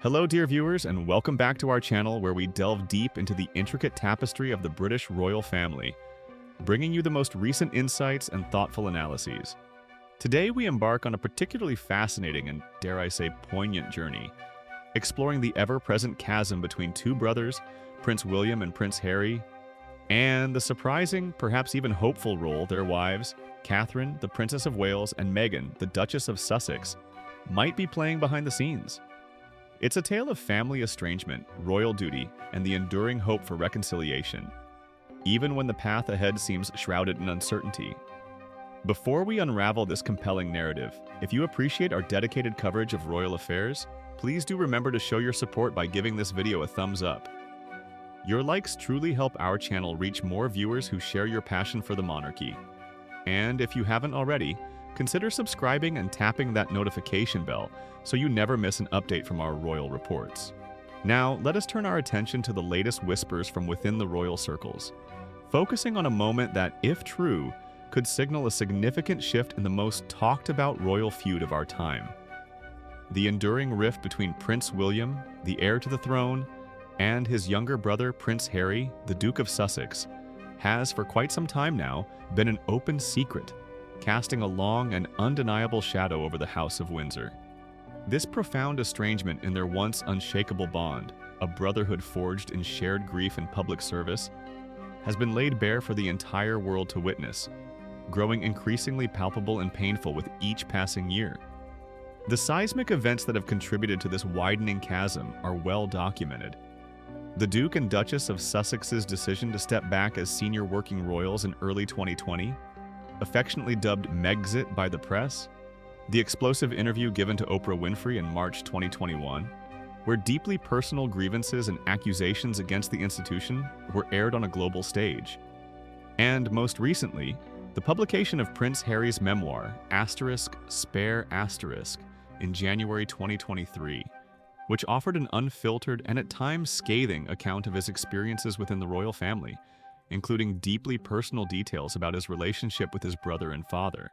Hello, dear viewers, and welcome back to our channel where we delve deep into the intricate tapestry of the British royal family, bringing you the most recent insights and thoughtful analyses. Today, we embark on a particularly fascinating and, dare I say, poignant journey, exploring the ever-present chasm between two brothers, Prince William and Prince Harry, and the surprising, perhaps even hopeful role their wives, Catherine, the Princess of Wales, and Meghan, the Duchess of Sussex, might be playing behind the scenes. It's a tale of family estrangement, royal duty, and the enduring hope for reconciliation, even when the path ahead seems shrouded in uncertainty. Before we unravel this compelling narrative, if you appreciate our dedicated coverage of royal affairs, please do remember to show your support by giving this video a thumbs up. Your likes truly help our channel reach more viewers who share your passion for the monarchy. And if you haven't already, consider subscribing and tapping that notification bell so you never miss an update from our royal reports. Now, let us turn our attention to the latest whispers from within the royal circles, focusing on a moment that, if true, could signal a significant shift in the most talked-about royal feud of our time. The enduring rift between Prince William, the heir to the throne, and his younger brother, Prince Harry, the Duke of Sussex, has for quite some time now been an open secret, casting a long and undeniable shadow over the House of Windsor. This profound estrangement in their once unshakable bond, a brotherhood forged in shared grief and public service, has been laid bare for the entire world to witness, growing increasingly palpable and painful with each passing year. The seismic events that have contributed to this widening chasm are well documented. The Duke and Duchess of Sussex's decision to step back as senior working royals in early 2020, affectionately dubbed Megxit by the press, the explosive interview given to Oprah Winfrey in March 2021, where deeply personal grievances and accusations against the institution were aired on a global stage. And most recently, the publication of Prince Harry's memoir, *Spare*, in January 2023, which offered an unfiltered and at times scathing account of his experiences within the royal family, including deeply personal details about his relationship with his brother and father.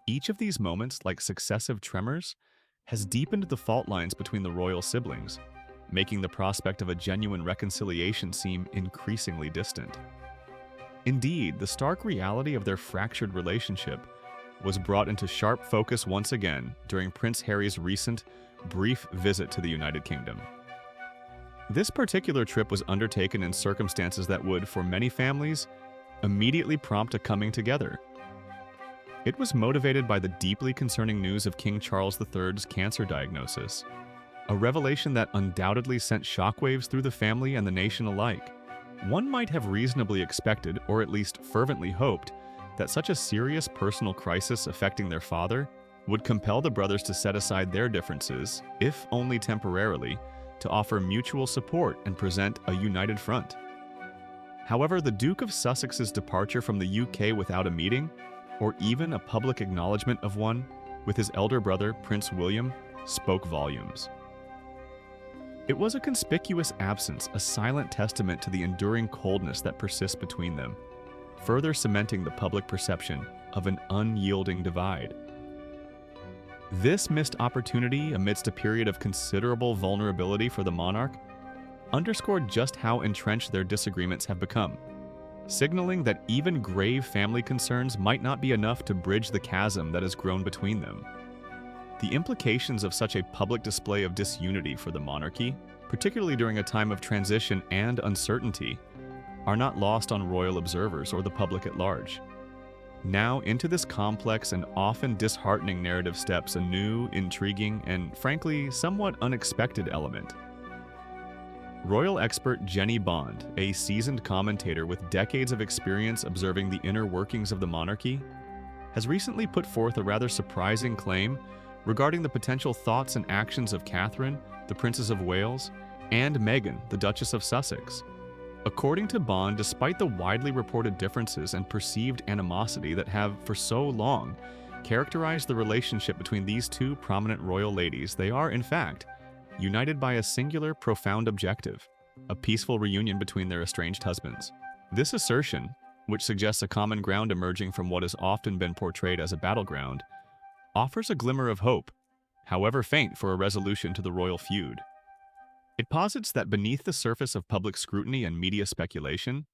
Each of these moments, like successive tremors, has deepened the fault lines between the royal siblings, making the prospect of a genuine reconciliation seem increasingly distant. Indeed, the stark reality of their fractured relationship was brought into sharp focus once again during Prince Harry's recent, brief visit to the United Kingdom. This particular trip was undertaken in circumstances that would, for many families, immediately prompt a coming together. It was motivated by the deeply concerning news of King Charles III's cancer diagnosis, a revelation that undoubtedly sent shockwaves through the family and the nation alike. One might have reasonably expected, or at least fervently hoped, that such a serious personal crisis affecting their father would compel the brothers to set aside their differences, if only temporarily, to offer mutual support and present a united front. However, the Duke of Sussex's departure from the UK without a meeting, or even a public acknowledgement of one, with his elder brother, Prince William, spoke volumes. It was a conspicuous absence, a silent testament to the enduring coldness that persists between them, further cementing the public perception of an unyielding divide. This missed opportunity amidst a period of considerable vulnerability for the monarch underscored just how entrenched their disagreements have become, signaling that even grave family concerns might not be enough to bridge the chasm that has grown between them. The implications of such a public display of disunity for the monarchy, particularly during a time of transition and uncertainty, are not lost on royal observers or the public at large. Now, into this complex and often disheartening narrative steps a new, intriguing, and frankly, somewhat unexpected element. Royal expert Jenny Bond, a seasoned commentator with decades of experience observing the inner workings of the monarchy, has recently put forth a rather surprising claim regarding the potential thoughts and actions of Catherine, the Princess of Wales, and Meghan, the Duchess of Sussex. According to Bond, despite the widely reported differences and perceived animosity that have, for so long, characterized the relationship between these two prominent royal ladies, they are, in fact, united by a singular, profound objective: a peaceful reunion between their estranged husbands. This assertion, which suggests a common ground emerging from what has often been portrayed as a battleground, offers a glimmer of hope, however faint, for a resolution to the royal feud. It posits that beneath the surface of public scrutiny and media speculation,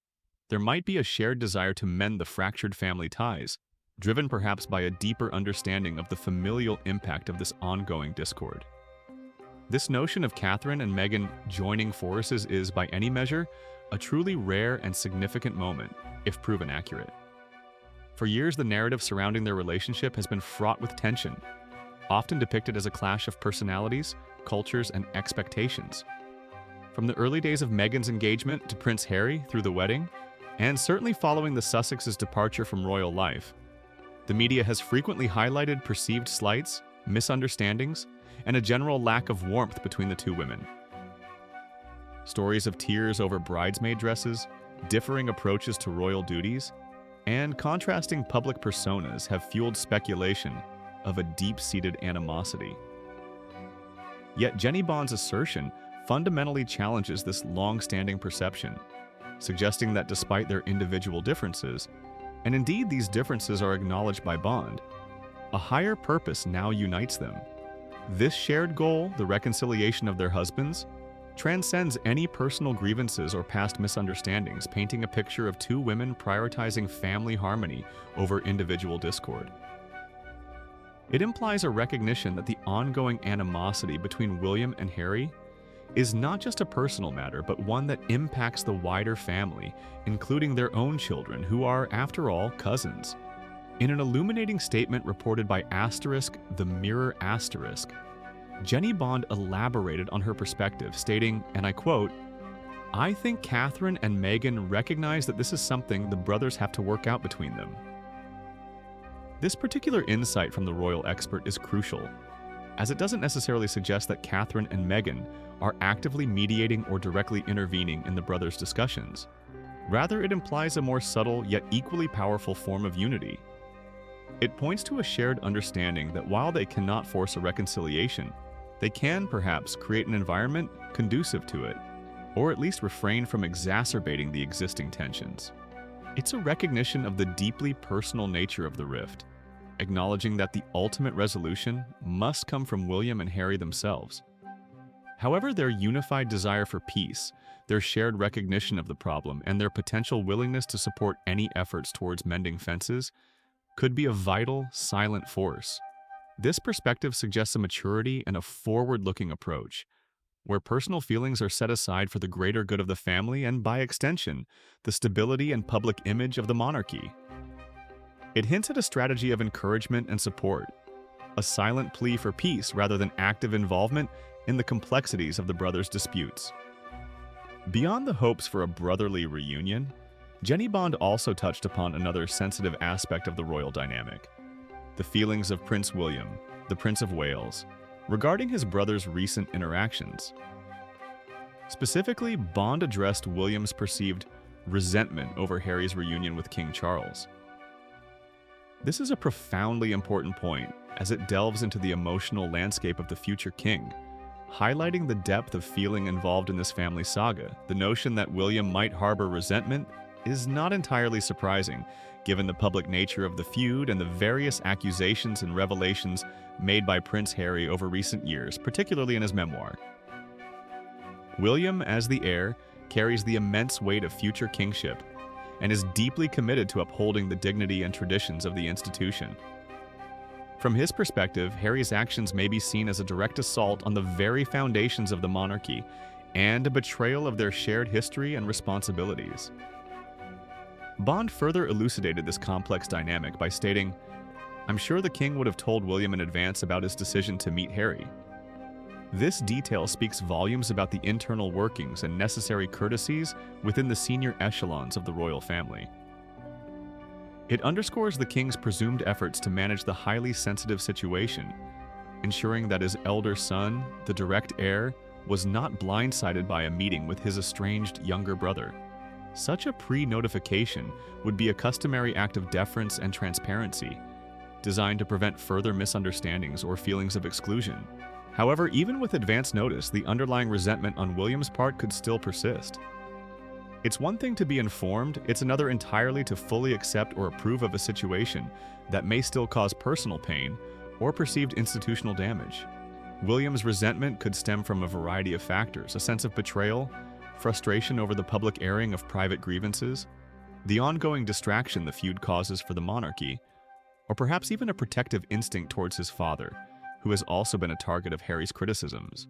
there might be a shared desire to mend the fractured family ties, driven perhaps by a deeper understanding of the familial impact of this ongoing discord. This notion of Catherine and Meghan joining forces is, by any measure, a truly rare and significant moment, if proven accurate. For years, the narrative surrounding their relationship has been fraught with tension, often depicted as a clash of personalities, cultures, and expectations. From the early days of Meghan's engagement to Prince Harry through the wedding, and certainly following the Sussexes' departure from royal life, the media has frequently highlighted perceived slights, misunderstandings, and a general lack of warmth between the two women. Stories of tears over bridesmaid dresses, differing approaches to royal duties, and contrasting public personas have fueled speculation of a deep-seated animosity. Yet Jenny Bond's assertion fundamentally challenges this long-standing perception, suggesting that despite their individual differences, and indeed these differences are acknowledged by Bond, a higher purpose now unites them. This shared goal, the reconciliation of their husbands, transcends any personal grievances or past misunderstandings, painting a picture of two women prioritizing family harmony over individual discord. It implies a recognition that the ongoing animosity between William and Harry is not just a personal matter, but one that impacts the wider family, including their own children, who are, after all, cousins. In an illuminating statement reported by The Mirror Asterisk, Jenny Bond elaborated on her perspective, stating, and I quote, "I think Catherine and Meghan recognize that this is something the brothers have to work out between them." This particular insight from the royal expert is crucial, as it doesn't necessarily suggest that Catherine and Meghan are actively mediating or directly intervening in the brothers' discussions. Rather, it implies a more subtle yet equally powerful form of unity. It points to a shared understanding that while they cannot force a reconciliation, they can perhaps create an environment conducive to it, or at least refrain from exacerbating the existing tensions. It's a recognition of the deeply personal nature of the rift, acknowledging that the ultimate resolution must come from William and Harry themselves. However, their unified desire for peace, their shared recognition of the problem, and their potential willingness to support any efforts towards mending fences could be a vital, silent force. This perspective suggests a maturity and a forward-looking approach, where personal feelings are set aside for the greater good of the family and, by extension, the stability and public image of the monarchy. It hints at a strategy of encouragement and support, a silent plea for peace rather than active involvement in the complexities of the brothers' disputes. Beyond the hopes for a brotherly reunion, Jenny Bond also touched upon another sensitive aspect of the royal dynamic: the feelings of Prince William, the Prince of Wales, regarding his brother's recent interactions. Specifically, Bond addressed William's perceived resentment over Harry's reunion with King Charles. This is a profoundly important point, as it delves into the emotional landscape of the future king, highlighting the depth of feeling involved in this family saga. The notion that William might harbor resentment is not entirely surprising, given the public nature of the feud and the various accusations and revelations made by Prince Harry over recent years, particularly in his memoir. William, as the heir, carries the immense weight of future kingship and is deeply committed to upholding the dignity and traditions of the institution. From his perspective, Harry's actions may be seen as a direct assault on the very foundations of the monarchy and a betrayal of their shared history and responsibilities. Bond further elucidated this complex dynamic by stating, "I'm sure the king would have told William in advance about his decision to meet Harry. This detail speaks volumes about the internal workings and necessary courtesies within the senior echelons of the royal family." It underscores the king's presumed efforts to manage the highly sensitive situation, ensuring that his elder son, the direct heir, was not blindsided by a meeting with his estranged younger brother. Such a pre-notification would be a customary act of deference and transparency, designed to prevent further misunderstandings or feelings of exclusion. However, even with advance notice, the underlying resentment on William's part could still persist. It's one thing to be informed, it's another entirely to fully accept or approve of a situation that may still cause personal pain or perceived institutional damage. William's resentment could stem from a variety of factors: a sense of betrayal, frustration over the public airing of private grievances, the ongoing distraction the feud causes for the monarchy, or perhaps even a protective instinct towards his father, who has also been a target of Harry's criticisms.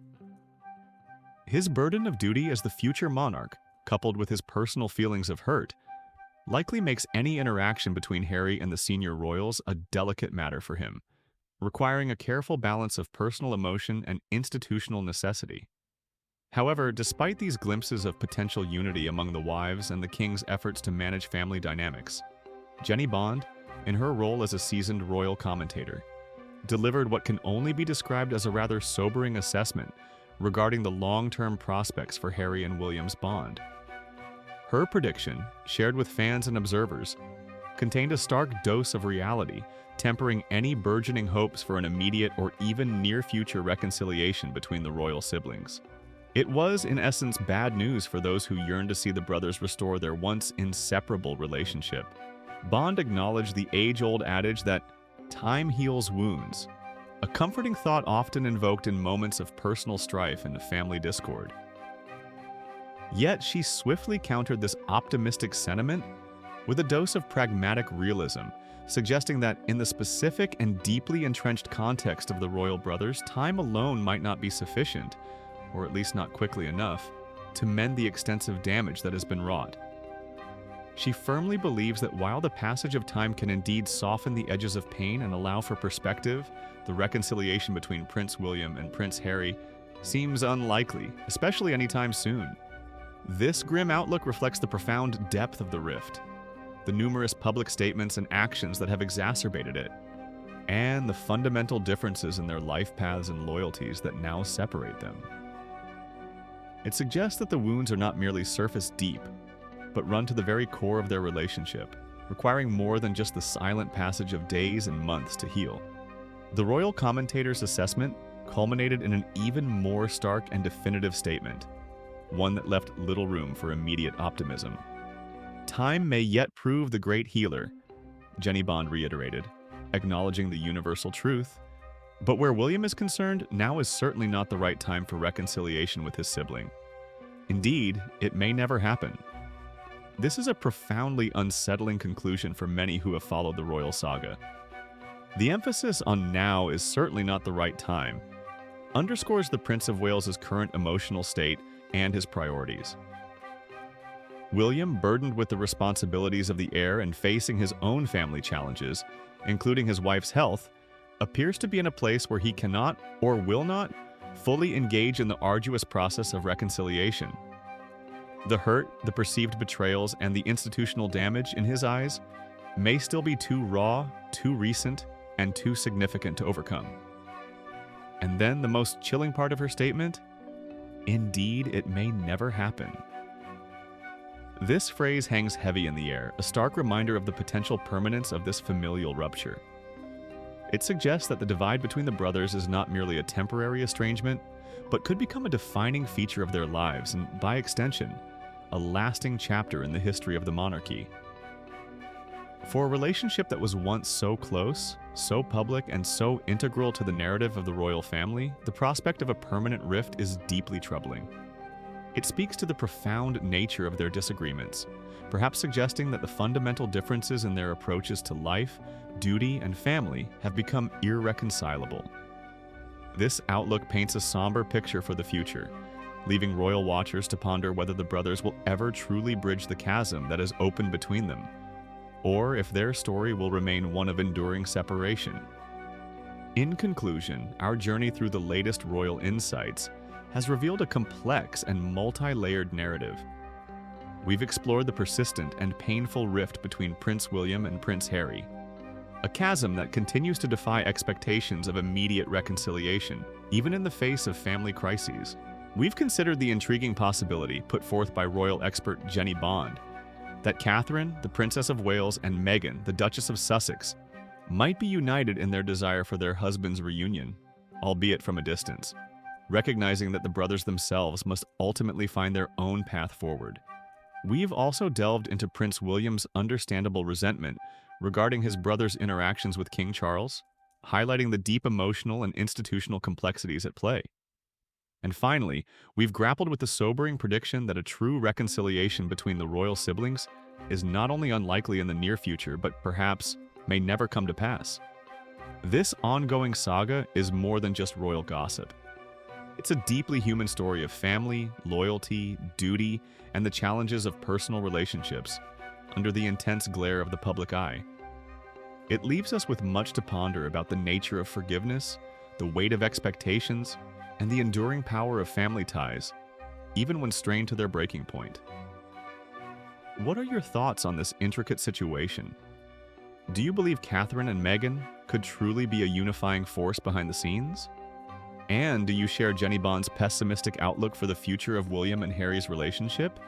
His burden of duty as the future monarch, coupled with his personal feelings of hurt, likely makes any interaction between Harry and the senior royals a delicate matter for him, requiring a careful balance of personal emotion and institutional necessity. However, despite these glimpses of potential unity among the wives and the king's efforts to manage family dynamics, Jenny Bond, in her role as a seasoned royal commentator, delivered what can only be described as a rather sobering assessment regarding the long-term prospects for Harry and William's bond. Her prediction, shared with fans and observers, contained a stark dose of reality, tempering any burgeoning hopes for an immediate or even near-future reconciliation between the royal siblings. It was, in essence, bad news for those who yearned to see the brothers restore their once inseparable relationship. Bond acknowledged the age-old adage that time heals wounds, a comforting thought often invoked in moments of personal strife and family discord. Yet she swiftly countered this optimistic sentiment with a dose of pragmatic realism, suggesting that in the specific and deeply entrenched context of the royal brothers, time alone might not be sufficient, or at least not quickly enough, to mend the extensive damage that has been wrought. She firmly believes that while the passage of time can indeed soften the edges of pain and allow for perspective, the reconciliation between Prince William and Prince Harry seems unlikely, especially anytime soon. This grim outlook reflects the profound depth of the rift, the numerous public statements and actions that have exacerbated it, and the fundamental differences in their life paths and loyalties that now separate them. It suggests that the wounds are not merely surface deep, but run to the very core of their relationship, requiring more than just the silent passage of days and months to heal. The royal commentator's assessment culminated in an even more stark and definitive statement, one that left little room for immediate optimism. Time may yet prove the great healer, Jenny Bond reiterated, acknowledging the universal truth. But where William is concerned, now is certainly not the right time for reconciliation with his sibling. Indeed, it may never happen. This is a profoundly unsettling conclusion for many who have followed the royal saga. The emphasis on now is certainly not the right time underscores the Prince of Wales's current emotional state and his priorities. William, burdened with the responsibilities of the heir and facing his own family challenges, including his wife's health, appears to be in a place where he cannot or will not fully engage in the arduous process of reconciliation. The hurt, the perceived betrayals, and the institutional damage, in his eyes, may still be too raw, too recent, and too significant to overcome. And then the most chilling part of her statement: indeed, it may never happen. This phrase hangs heavy in the air, a stark reminder of the potential permanence of this familial rupture. It suggests that the divide between the brothers is not merely a temporary estrangement, but could become a defining feature of their lives and, by extension, a lasting chapter in the history of the monarchy. For a relationship that was once so close, so public, and so integral to the narrative of the royal family, the prospect of a permanent rift is deeply troubling. It speaks to the profound nature of their disagreements, perhaps suggesting that the fundamental differences in their approaches to life, duty, and family have become irreconcilable. This outlook paints a somber picture for the future, leaving royal watchers to ponder whether the brothers will ever truly bridge the chasm that has opened between them, or if their story will remain one of enduring separation. In conclusion, our journey through the latest royal insights has revealed a complex and multi-layered narrative. We've explored the persistent and painful rift between Prince William and Prince Harry, a chasm that continues to defy expectations of immediate reconciliation, even in the face of family crises. We've considered the intriguing possibility put forth by royal expert Jenny Bond that Catherine, the Princess of Wales, and Meghan, the Duchess of Sussex, might be united in their desire for their husband's reunion, albeit from a distance, recognizing that the brothers themselves must ultimately find their own path forward. We've also delved into Prince William's understandable resentment regarding his brother's interactions with King Charles, highlighting the deep emotional and institutional complexities at play. And finally, we've grappled with the sobering prediction that a true reconciliation between the royal siblings is not only unlikely in the near future, but perhaps may never come to pass. This ongoing saga is more than just royal gossip. It's a deeply human story of family, loyalty, duty, and the challenges of personal relationships under the intense glare of the public eye. It leaves us with much to ponder about the nature of forgiveness, the weight of expectations, and the enduring power of family ties, even when strained to their breaking point. What are your thoughts on this intricate situation? Do you believe Catherine and Meghan could truly be a unifying force behind the scenes? And do you share Jenny Bond's pessimistic outlook for the future of William and Harry's relationship?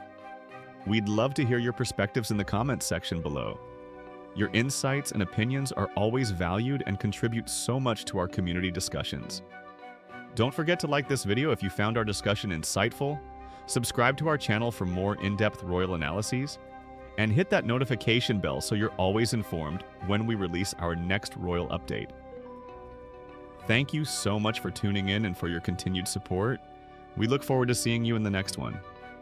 We'd love to hear your perspectives in the comments section below. Your insights and opinions are always valued and contribute so much to our community discussions. Don't forget to like this video if you found our discussion insightful, subscribe to our channel for more in-depth royal analyses, and hit that notification bell so you're always informed when we release our next royal update. Thank you so much for tuning in and for your continued support. We look forward to seeing you in the next one.